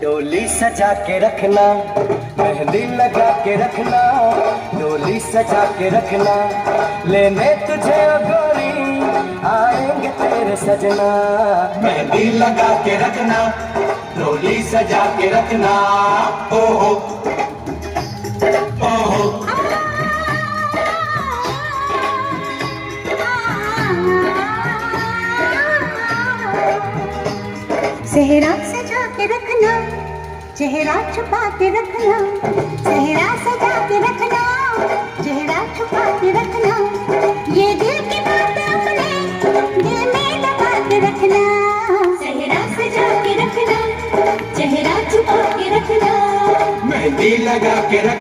डोली सजा के रखना, मेहंदी लगा के रखना, डोली सजा के रखना, लेने तुझे ओ गोरी आएंगे तेरे सजना। मेहंदी लगा के रखना, डोली सजा के रखना, ओ हो ओ हो। सेहरा सजा के रखना, चेहरा छुपा के रखना, सेहरा सजा के रखना, चेहरा छुपा के रखना, ये दिल की बात अपने दिल में दबा के रखना। सेहरा सजा के रखना, चेहरा छुपा के रखना, मेहंदी लगा के रखना।